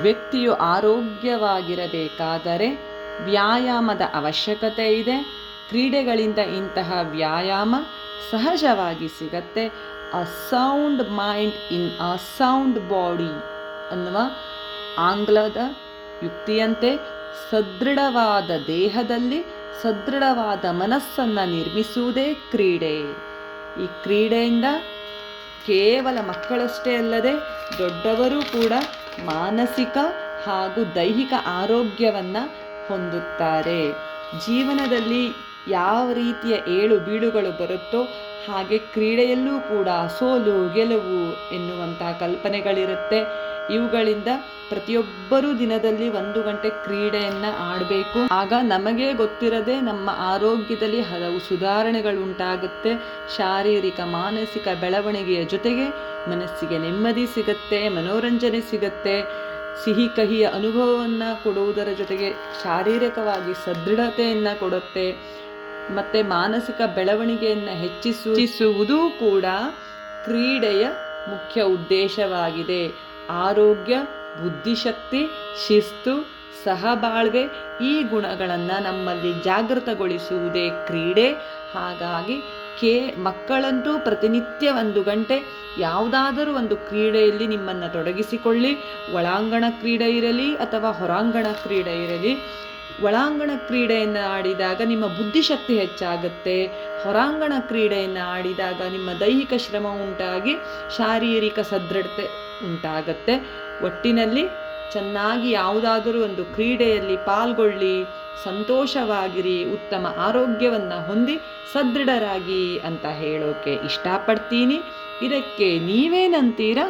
ವ್ಯಕ್ತಿಯು ಆರೋಗ್ಯವಾಗಿರಬೇಕಾದರೆ ವ್ಯಾಯಾಮದ ಅವಶ್ಯಕತೆ ಇದೆ. ಕ್ರೀಡೆಗಳಿಂದ ಇಂತಹ ವ್ಯಾಯಾಮ ಸಹಜವಾಗಿ ಸಿಗತ್ತೆ. ಅ sound mind in a sound body ಅನ್ನುವ ಆಂಗ್ಲದ ಯುಕ್ತಿಯಂತೆ ಸದೃಢವಾದ ದೇಹದಲ್ಲಿ ಸದೃಢವಾದ ಮನಸ್ಸನ್ನು ನಿರ್ಮಿಸುವುದೇ ಕ್ರೀಡೆ. ಈ ಕ್ರೀಡೆಯಿಂದ ಕೇವಲ ಮಕ್ಕಳಷ್ಟೇ ಅಲ್ಲದೆ ದೊಡ್ಡವರು ಕೂಡ ಮಾನಸಿಕ ಹಾಗೂ ದೈಹಿಕ ಆರೋಗ್ಯವನ್ನು ಹೊಂದುತ್ತಾರೆ. ಜೀವನದಲ್ಲಿ ಯಾವ ರೀತಿಯ ಏಳು ಬೀಳುಗಳು ಬರುತ್ತೋ ಹಾಗೆ ಕ್ರೀಡೆಯಲ್ಲೂ ಕೂಡ ಸೋಲು ಗೆಲುವು ಎನ್ನುವಂತಹ ಕಲ್ಪನೆಗಳಿರುತ್ತೆ. ಇವುಗಳಿಂದ ಪ್ರತಿಯೊಬ್ಬರೂ ದಿನದಲ್ಲಿ 1 ಗಂಟೆ ಕ್ರೀಡೆಯನ್ನು ಆಡಬೇಕು. ಆಗ ನಮಗೆ ಗೊತ್ತಿರದೆ ನಮ್ಮ ಆರೋಗ್ಯದಲ್ಲಿ ಹಲವು ಸುಧಾರಣೆಗಳುಂಟಾಗುತ್ತೆ. ಶಾರೀರಿಕ ಮಾನಸಿಕ ಬೆಳವಣಿಗೆಯ ಜೊತೆಗೆ ಮನಸ್ಸಿಗೆ ನೆಮ್ಮದಿ ಸಿಗುತ್ತೆ, ಮನೋರಂಜನೆ ಸಿಗುತ್ತೆ, ಸಿಹಿ ಕಹಿಯ ಅನುಭವವನ್ನು ಕೊಡುವುದರ ಜೊತೆಗೆ ಶಾರೀರಿಕವಾಗಿ ಸದೃಢತೆಯನ್ನು ಕೊಡುತ್ತೆ. ಮತ್ತು ಮಾನಸಿಕ ಬೆಳವಣಿಗೆಯನ್ನು ಹೆಚ್ಚಿಸುವುದೂ ಕೂಡ ಕ್ರೀಡೆಯ ಮುಖ್ಯ ಉದ್ದೇಶವಾಗಿದೆ. ಆರೋಗ್ಯ, ಬುದ್ಧಿಶಕ್ತಿ, ಶಿಸ್ತು, ಸಹಬಾಳ್ವೆ ಈ ಗುಣಗಳನ್ನು ನಮ್ಮಲ್ಲಿ ಜಾಗೃತಗೊಳಿಸುವುದೇ ಕ್ರೀಡೆ. ಹಾಗಾಗಿ ಮಕ್ಕಳಂತೂ ಪ್ರತಿನಿತ್ಯ 1 ಗಂಟೆ ಯಾವುದಾದರೂ ಒಂದು ಕ್ರೀಡೆಯಲ್ಲಿ ನಿಮ್ಮನ್ನು ತೊಡಗಿಸಿಕೊಳ್ಳಿ. ಒಳಾಂಗಣ ಕ್ರೀಡೆ ಇರಲಿ ಅಥವಾ ಹೊರಾಂಗಣ ಕ್ರೀಡೆ ಇರಲಿ. ಒಳಾಂಗಣ ಕ್ರೀಡೆಯನ್ನು ಆಡಿದಾಗ ನಿಮ್ಮ ಬುದ್ಧಿಶಕ್ತಿ ಹೆಚ್ಚಾಗುತ್ತೆ. ಹೊರಾಂಗಣ ಕ್ರೀಡೆಯನ್ನು ಆಡಿದಾಗ ನಿಮ್ಮ ದೈಹಿಕ ಶ್ರಮ ಉಂಟಾಗಿ ಶಾರೀರಿಕ ಸದೃಢತೆ ಉಂಟಾಗುತ್ತೆ. ಒಟ್ಟಿನಲ್ಲಿ ಚೆನ್ನಾಗಿ ಯಾವುದಾದರೂ ಒಂದು ಕ್ರೀಡೆಯಲ್ಲಿ ಪಾಲ್ಗೊಳ್ಳಿ, ಸಂತೋಷವಾಗಿರಿ, ಉತ್ತಮ ಆರೋಗ್ಯವನ್ನು ಹೊಂದಿ ಸದೃಢರಾಗಿ ಅಂತ ಹೇಳೋಕೆ ಇಷ್ಟಪಡ್ತೀನಿ. ಇದಕ್ಕೆ ನೀವೇನಂತೀರಾ?